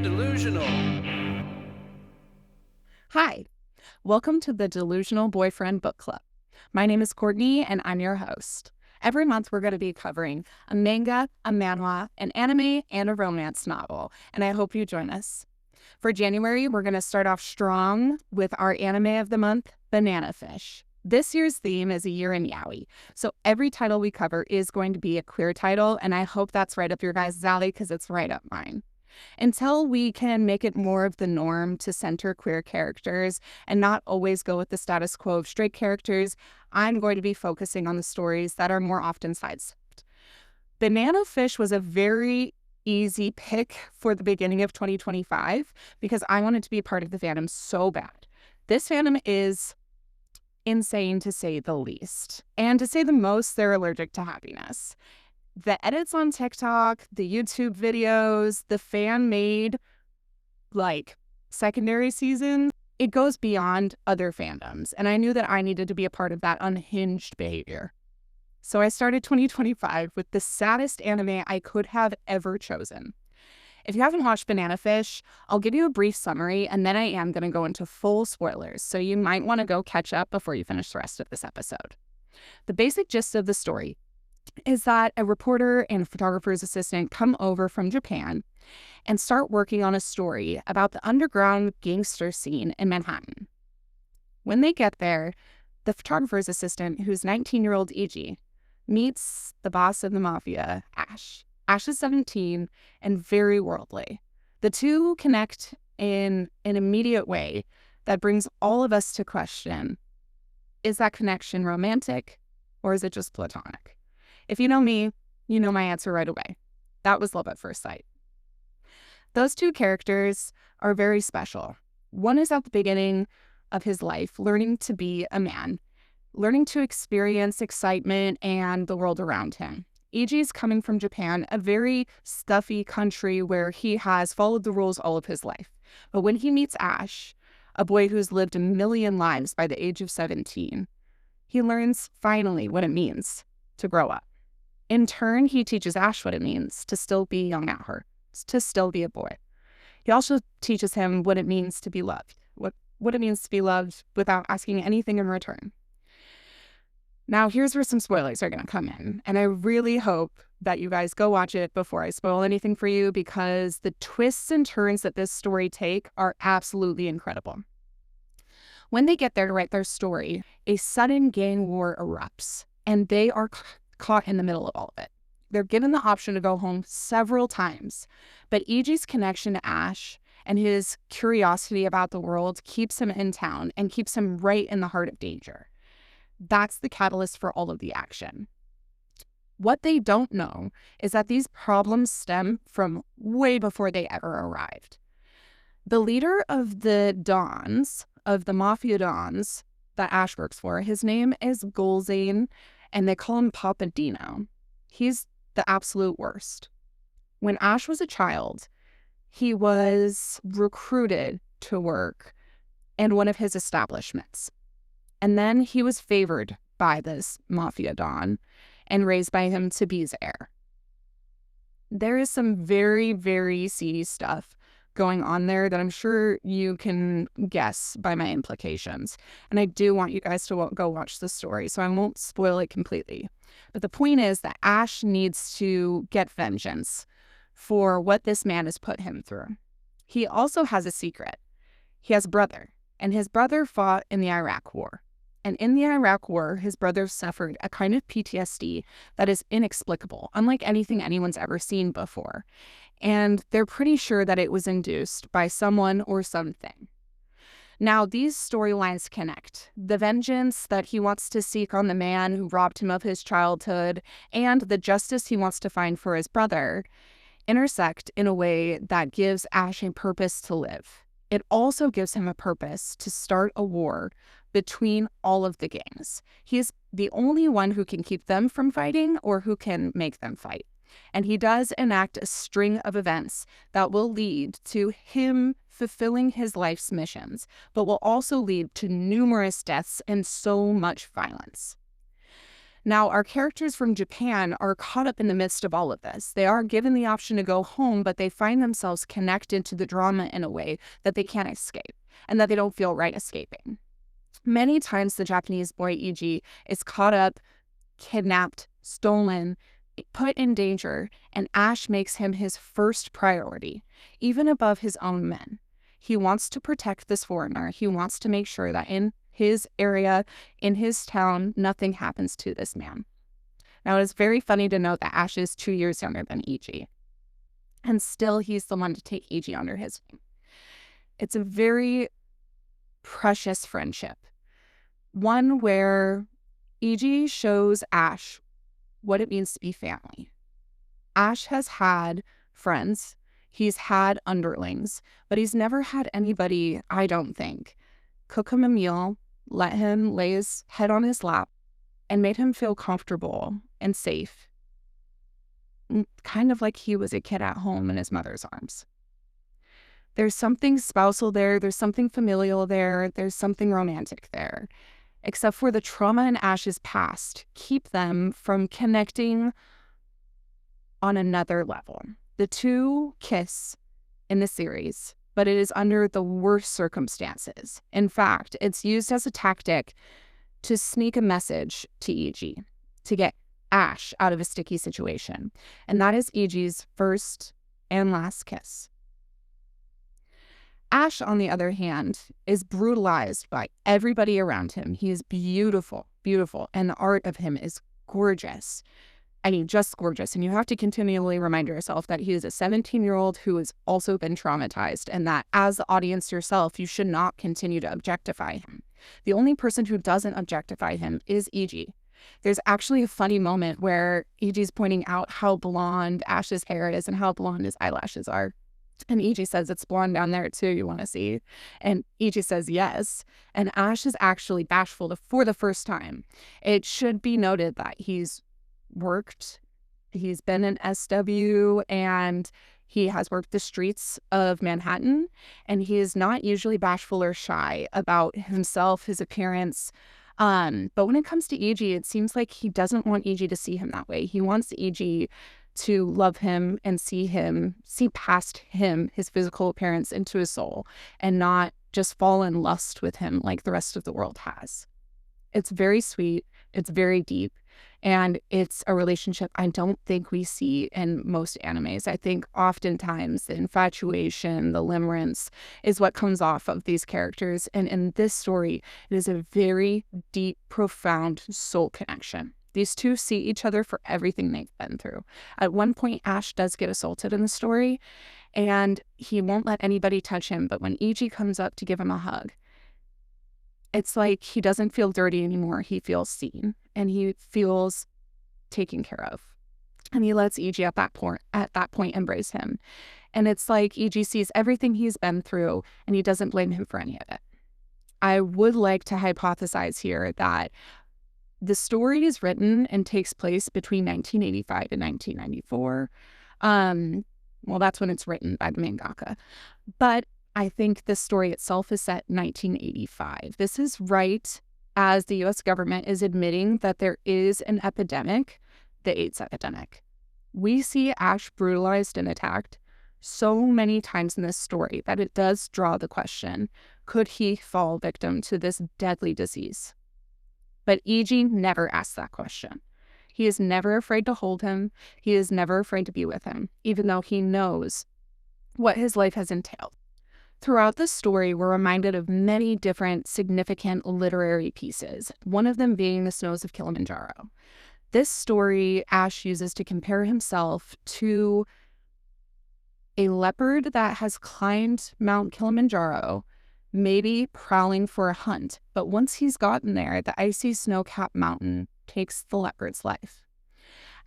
delusional. Hi, welcome to the Delusional Boyfriend Book Club. My name is Courtney and I'm your host. Every month we're going to be covering a manga, a manhwa, an anime, and a romance novel, and I hope you join us. For January, we're going to start off strong with our anime of the month, Banana Fish. This year's theme is a year in yaoi, so every title we cover is going to be a queer title, and I hope that's right up your guys' alley because it's right up mine. Until we can make it more of the norm to center queer characters and not always go with the status quo of straight characters, I'm going to be focusing on the stories that are more often sidestepped. Banana Fish was a very easy pick for the beginning of 2025 because I wanted to be part of the fandom so bad. This fandom is insane to say the least. And to say the most, they're allergic to happiness. The edits on TikTok, the YouTube videos, the fan-made, secondary seasons, it goes beyond other fandoms. And I knew that I needed to be a part of that unhinged behavior. So I started 2025 with the saddest anime I could have ever chosen. If you haven't watched Banana Fish, I'll give you a brief summary, and then I am going to go into full spoilers, so you might want to go catch up before you finish the rest of this episode. The basic gist of the story is that a reporter and a photographer's assistant come over from Japan and start working on a story about the underground gangster scene in Manhattan. When they get there, the photographer's assistant, who's 19-year-old Iji, meets the boss of the mafia, Ash. Ash is 17 and very worldly. The two connect in an immediate way that brings all of us to question, is that connection romantic or is it just platonic? If you know me, you know my answer right away. That was love at first sight. Those two characters are very special. One is at the beginning of his life, learning to be a man, learning to experience excitement and the world around him. Iji is coming from Japan, a very stuffy country where he has followed the rules all of his life. But when he meets Ash, a boy who's lived a million lives by the age of 17, he learns finally what it means to grow up. In turn, he teaches Ash what it means to still be young at heart, to still be a boy. He also teaches him what it means to be loved, what it means to be loved without asking anything in return. Now, here's where some spoilers are going to come in, and I really hope that you guys go watch it before I spoil anything for you because the twists and turns that this story take are absolutely incredible. When they get there to write their story, a sudden gang war erupts, and they are caught in the middle of all of it. They're given the option to go home several times, but Iji's connection to Ash and his curiosity about the world keeps him in town and keeps him right in the heart of danger. That's the catalyst for all of the action. What they don't know is that these problems stem from way before they ever arrived. The leader of the Dons, of the Mafia Dons that Ash works for, his name is Gulzane, and they call him Papa Dino. He's the absolute worst. When Ash was a child, he was recruited to work in one of his establishments. And then he was favored by this Mafia Don and raised by him to be his heir. There is some very, very seedy stuff going on there that I'm sure you can guess by my implications. And I do want you guys to go watch the story, so I won't spoil it completely. But the point is that Ash needs to get vengeance for what this man has put him through. He also has a secret. He has a brother, and his brother fought in the Iraq War. And in the Iraq War, his brother suffered a kind of PTSD that is inexplicable, unlike anything anyone's ever seen before. And they're pretty sure that it was induced by someone or something. Now, these storylines connect. The vengeance that he wants to seek on the man who robbed him of his childhood and the justice he wants to find for his brother intersect in a way that gives Ash a purpose to live. It also gives him a purpose to start a war between all of the gangs. He is the only one who can keep them from fighting or who can make them fight. And he does enact a string of events that will lead to him fulfilling his life's missions, but will also lead to numerous deaths and so much violence. Now, our characters from Japan are caught up in the midst of all of this. They are given the option to go home, but they find themselves connected to the drama in a way that they can't escape and that they don't feel right escaping. Many times, the Japanese boy Iji is caught up, kidnapped, stolen, put in danger, and Ash makes him his first priority, even above his own men. He wants to protect this foreigner. He wants to make sure that in his area, in his town, nothing happens to this man. Now, it is very funny to note that Ash is 2 years younger than Iji, and still he's the one to take Iji under his wing. It's a very precious friendship, one where Iji shows Ash what it means to be family. Ash has had friends, he's had underlings, but he's never had anybody, I don't think, cook him a meal, let him lay his head on his lap, and made him feel comfortable and safe, kind of like he was a kid at home in his mother's arms. There's something spousal there, there's something familial there, there's something romantic there, except for the trauma in Ash's past keep them from connecting on another level. The two kiss in the series, but it is under the worst circumstances. In fact, it's used as a tactic to sneak a message to Iji, to get Ash out of a sticky situation. And that is Iji's first and last kiss. Ash, on the other hand, is brutalized by everybody around him. He is beautiful, beautiful, and the art of him is gorgeous. I mean, just gorgeous. And you have to continually remind yourself that he is a 17-year-old who has also been traumatized, and that as the audience yourself, you should not continue to objectify him. The only person who doesn't objectify him is Iji. There's actually a funny moment where Iji's pointing out how blonde Ash's hair is and how blonde his eyelashes are. And Iji says, "It's blonde down there too, you want to see?" And Iji says, "Yes." And Ash is actually bashful for the first time. It should be noted that he's worked, he's been an SW, and he has worked the streets of Manhattan, and he is not usually bashful or shy about himself, his appearance. But when it comes to Iji, it seems like he doesn't want Iji to see him that way. He wants Iji to love him and see past him, his physical appearance, into his soul, and not just fall in lust with him like the rest of the world has. It's very sweet, it's very deep, and it's a relationship I don't think we see in most animes. I think oftentimes the infatuation, the limerence is what comes off of these characters, and in this story, it is a very deep, profound soul connection. These two see each other for everything they've been through. At one point, Ash does get assaulted in the story, and he won't let anybody touch him, but when Iji comes up to give him a hug, it's like he doesn't feel dirty anymore. He feels seen, and he feels taken care of. And he lets Iji at that point embrace him. And it's like Iji sees everything he's been through, and he doesn't blame him for any of it. I would like to hypothesize here that the story is written and takes place between 1985 and 1994. Well, that's when it's written by the mangaka. But I think the story itself is set in 1985. This is right as the U.S. government is admitting that there is an epidemic, the AIDS epidemic. We see Ash brutalized and attacked so many times in this story that it does draw the question, could he fall victim to this deadly disease? But Iji never asks that question. He is never afraid to hold him. He is never afraid to be with him, even though he knows what his life has entailed. Throughout the story, we're reminded of many different significant literary pieces, one of them being The Snows of Kilimanjaro. This story Ash uses to compare himself to a leopard that has climbed Mount Kilimanjaro, maybe prowling for a hunt, but once he's gotten there, the icy snow-capped mountain takes the leopard's life.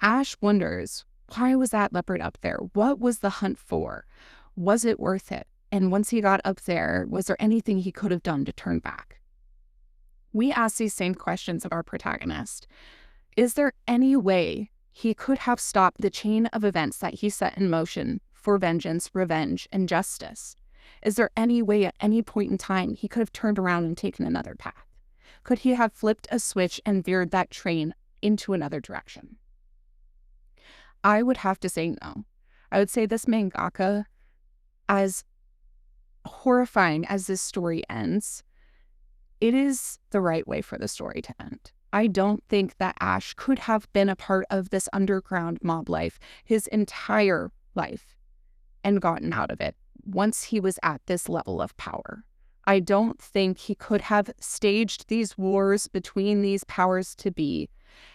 Ash wonders, why was that leopard up there? What was the hunt for? Was it worth it? And once he got up there, was there anything he could have done to turn back? We ask these same questions of our protagonist. Is there any way he could have stopped the chain of events that he set in motion for vengeance, revenge, and justice? Is there any way at any point in time he could have turned around and taken another path? Could he have flipped a switch and veered that train into another direction? I would have to say no. I would say this mangaka, as horrifying as this story ends, it is the right way for the story to end. I don't think that Ash could have been a part of this underground mob life his entire life and gotten out of it once he was at this level of power. I don't think he could have staged these wars between these powers to be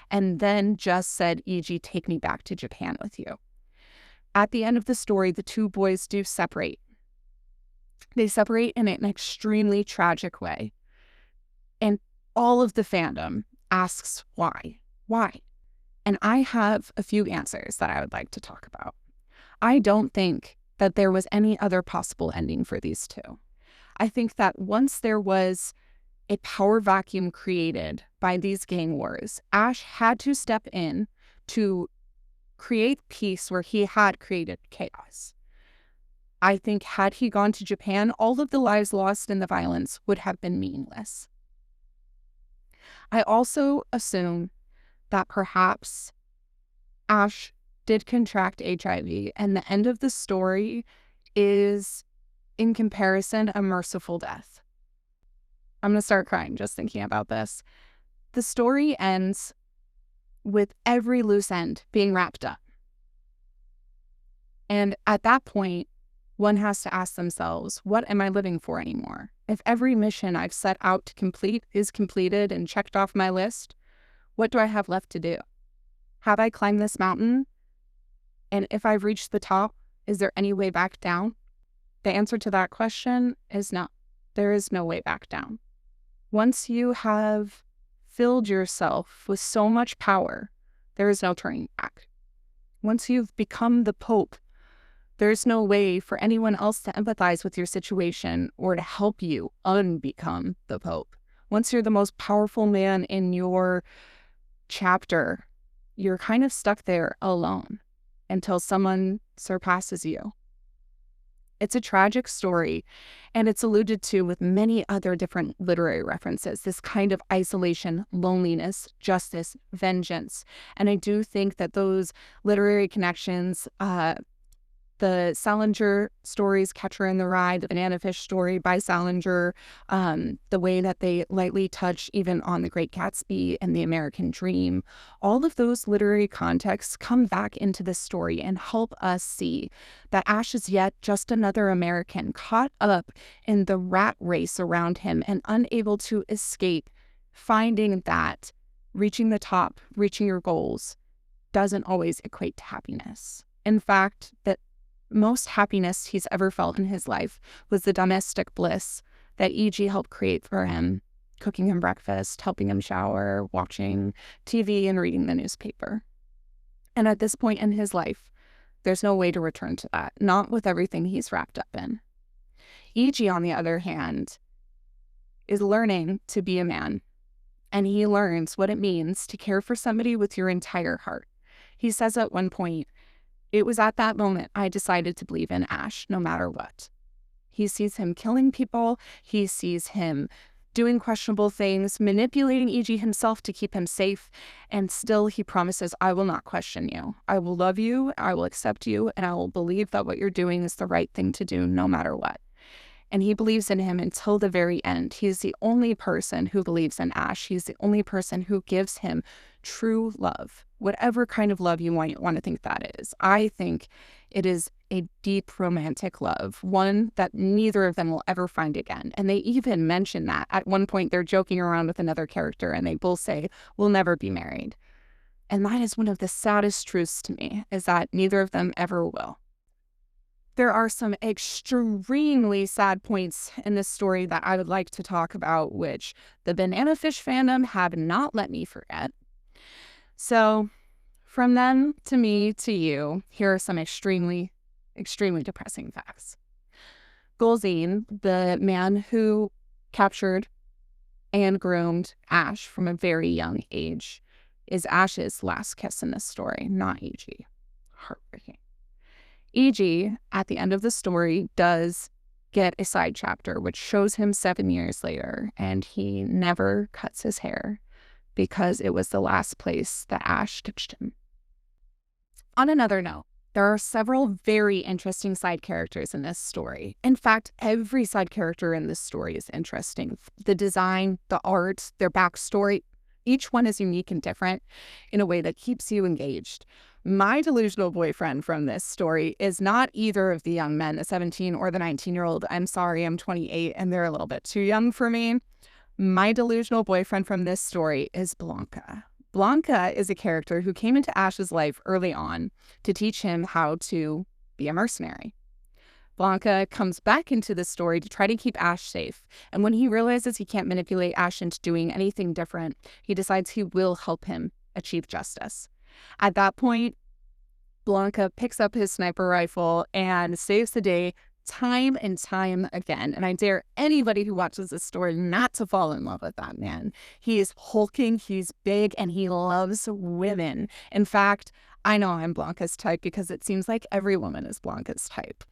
and then just said, "E.G., take me back to Japan with you." At the end of the story, the two boys do separate. They separate in an extremely tragic way. And all of the fandom asks why. Why? And I have a few answers that I would like to talk about. I don't think that there was any other possible ending for these two. I think that once there was a power vacuum created by these gang wars, Ash had to step in to create peace where he had created chaos. I think had he gone to Japan, all of the lives lost in the violence would have been meaningless. I also assume that perhaps Ash did contract HIV, and the end of the story is, in comparison, a merciful death. I'm going to start crying just thinking about this. The story ends with every loose end being wrapped up. And at that point, one has to ask themselves, what am I living for anymore? If every mission I've set out to complete is completed and checked off my list, what do I have left to do? Have I climbed this mountain? And if I've reached the top, is there any way back down? The answer to that question is no. There is no way back down. Once you have filled yourself with so much power, there is no turning back. Once you've become the Pope, there's no way for anyone else to empathize with your situation or to help you unbecome the Pope. Once you're the most powerful man in your chapter, you're kind of stuck there alone until someone surpasses you. It's a tragic story, and it's alluded to with many other different literary references, this kind of isolation, loneliness, justice, vengeance. And I do think that those literary connections, the Salinger stories, Catcher in the Rye, the Banana Fish story by Salinger, the way that they lightly touch even on The Great Gatsby and The American Dream, all of those literary contexts come back into this story and help us see that Ash is yet just another American caught up in the rat race around him and unable to escape, finding that reaching the top, reaching your goals, doesn't always equate to happiness. In fact, that most happiness he's ever felt in his life was the domestic bliss that E.G. helped create for him, cooking him breakfast, helping him shower, watching TV, and reading the newspaper. And at this point in his life, there's no way to return to that, not with everything he's wrapped up in. E.G., on the other hand, is learning to be a man, and he learns what it means to care for somebody with your entire heart. He says at one point, "It was at that moment I decided to believe in Ash, no matter what." He sees him killing people. He sees him doing questionable things, manipulating E.G. himself to keep him safe. And still he promises, "I will not question you. I will love you. I will accept you. And I will believe that what you're doing is the right thing to do, no matter what." And he believes in him until the very end. He is the only person who believes in Ash. He's the only person who gives him true love, whatever kind of love you want to think that is. I think it is a deep romantic love, one that neither of them will ever find again. And they even mention that. At one point, they're joking around with another character, and they both say, "We'll never be married." And that is one of the saddest truths to me, is that neither of them ever will. There are some extremely sad points in this story that I would like to talk about, which the Banana Fish fandom have not let me forget. So from them to me to you, here are some extremely, extremely depressing facts. Golzine, the man who captured and groomed Ash from a very young age, is Ash's last kiss in this story, not E.G. Heartbreaking. E.G., at the end of the story, does get a side chapter, which shows him 7 years later, and he never cuts his hair, because it was the last place that Ash touched him. On another note, there are several very interesting side characters in this story. In fact, every side character in this story is interesting. The design, the art, their backstory, each one is unique and different in a way that keeps you engaged. My delusional boyfriend from this story is not either of the young men, the 17 or the 19-year-old. I'm sorry, I'm 28 and they're a little bit too young for me. My delusional boyfriend from this story is Blanca. Blanca is a character who came into Ash's life early on to teach him how to be a mercenary. Blanca comes back into the story to try to keep Ash safe, and when he realizes he can't manipulate Ash into doing anything different, he decides he will help him achieve justice. At that point, Blanca picks up his sniper rifle and saves the day time and time again. And I dare anybody who watches this story not to fall in love with that man. He is hulking, he's big, and he loves women. In fact, I know I'm Blanca's type because it seems like every woman is Blanca's type.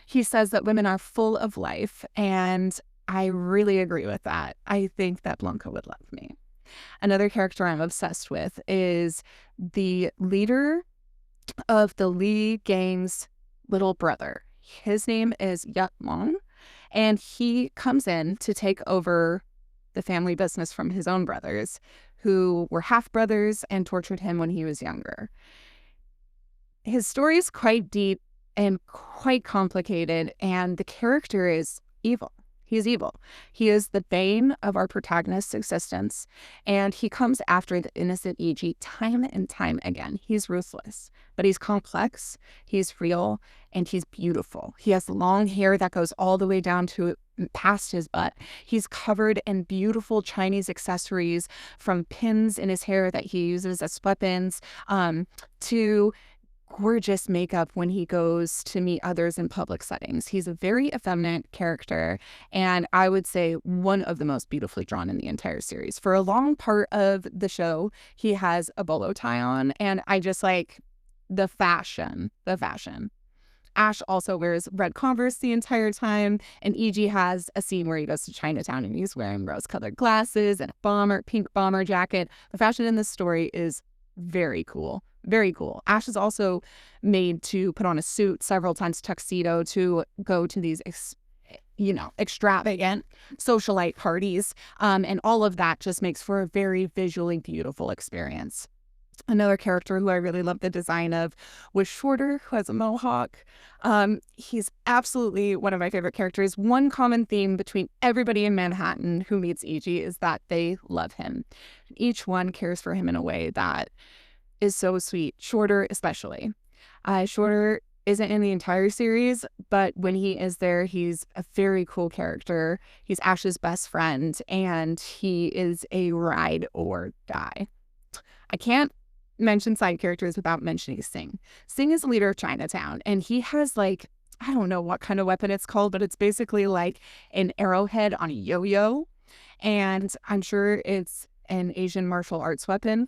He says that women are full of life, and I really agree with that. I think that Blanca would love me. Another character I'm obsessed with is the leader of the Lee gang's little brother. His name is Yut Long, and he comes in to take over the family business from his own brothers, who were half-brothers and tortured him when he was younger. His story is quite deep and quite complicated, and the character is evil. He's evil. He is the bane of our protagonist's existence, and he comes after the innocent E.G. time and time again. He's ruthless, but he's complex, he's real, and he's beautiful. He has long hair that goes all the way down to past his butt. He's covered in beautiful Chinese accessories, from pins in his hair that he uses as weapons, to gorgeous makeup when he goes to meet others in public settings. He's a very effeminate character, and I would say one of the most beautifully drawn in the entire series. For a long part of the show, he has a bolo tie on, and I just like the fashion. Ash also wears red Converse the entire time, and E.G. has a scene where he goes to Chinatown and he's wearing rose-colored glasses and a pink bomber jacket. The fashion in this story is very cool. Very cool. Ash is also made to put on a suit several times, tuxedo, to go to these, extravagant socialite parties. And all of that just makes for a very visually beautiful experience. Another character who I really love the design of was Shorter, who has a mohawk. He's absolutely one of my favorite characters. One common theme between everybody in Manhattan who meets E.G. is that they love him. Each one cares for him in a way that is so sweet. Shorter especially. Shorter isn't in the entire series, but when he is there, he's a very cool character. He's Ash's best friend, and he is a ride or die. I can't mention side characters without mentioning Sing. Sing is the leader of Chinatown, and he has I don't know what kind of weapon it's called, but it's basically like an arrowhead on a yo-yo, and I'm sure it's an Asian martial arts weapon.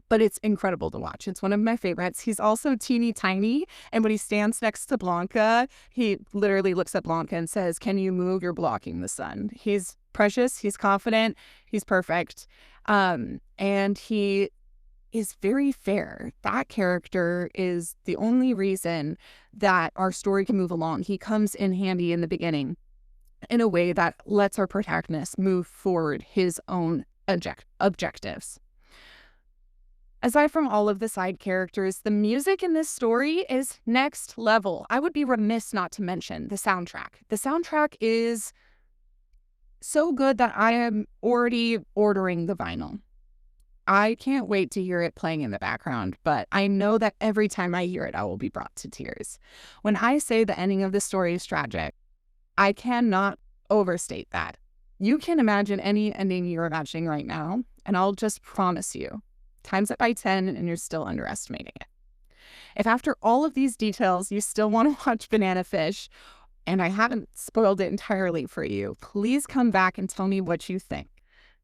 But it's incredible to watch. It's one of my favorites. He's also teeny tiny, and when he stands next to Blanca, he literally looks at Blanca and says, "Can you move? You're blocking the sun." He's precious, he's confident, he's perfect, and he is very fair. That character is the only reason that our story can move along. He comes in handy in the beginning in a way that lets our protagonist move forward his own objectives. Aside from all of the side characters, the music in this story is next level. I would be remiss not to mention the soundtrack. The soundtrack is so good that I am already ordering the vinyl. I can't wait to hear it playing in the background, but I know that every time I hear it, I will be brought to tears. When I say the ending of the story is tragic, I cannot overstate that. You can imagine any ending you're imagining right now, and I'll just promise you, times it by 10 and you're still underestimating it. If after all of these details you still want to watch Banana Fish, and I haven't spoiled it entirely for you, please come back and tell me what you think.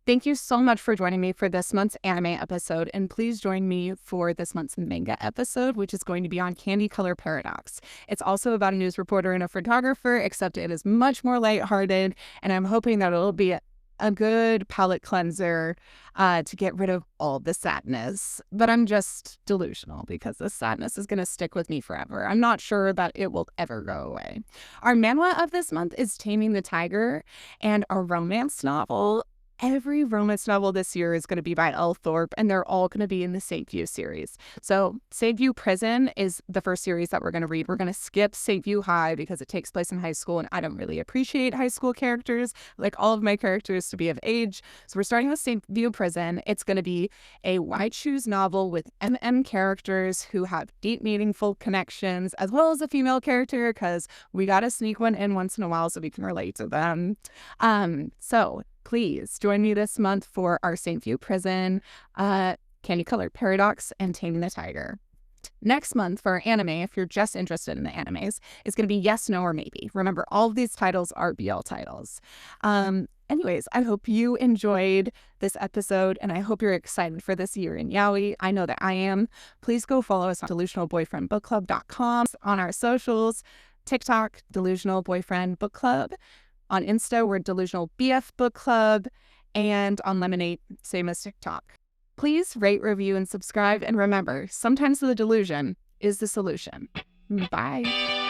Thank you so much for joining me for this month's anime episode, and please join me for this month's manga episode, which is going to be on Candy Color Paradox. It's also about a news reporter and a photographer, except it is much more lighthearted, and I'm hoping that it'll be a good palate cleanser to get rid of all the sadness. But I'm just delusional because this sadness is going to stick with me forever. I'm not sure that it will ever go away. Our manhwa of this month is Taming the Tiger, and a romance novel. Every romance novel this year is going to be by L. Thorpe, and they're all going to be in the St. View series. So St. View Prison is the first series that we're going to read. We're going to skip St. View High because it takes place in high school, and I don't really appreciate high school characters, like all of my characters to be of age. So we're starting with St. View Prison. It's going to be a White Shoes novel with characters who have deep, meaningful connections, as well as a female character, because we got to sneak one in once in a while so we can relate to them. So please join me this month for our St. View Prison, Candy Colored Paradox, and Taming the Tiger. Next month for our anime, if you're just interested in the animes, is going to be Yes, No, or Maybe. Remember, all of these titles are BL titles. Anyways, I hope you enjoyed this episode, and I hope you're excited for this year in yaoi. I know that I am. Please go follow us on delusionalboyfriendbookclub.com, on our socials, TikTok, Delusional Boyfriend Book Club. On Insta, we're Delusional BF Book Club, and on Lemonade, same as TikTok. Please rate, review, and subscribe, and remember, sometimes the delusion is the solution. Bye.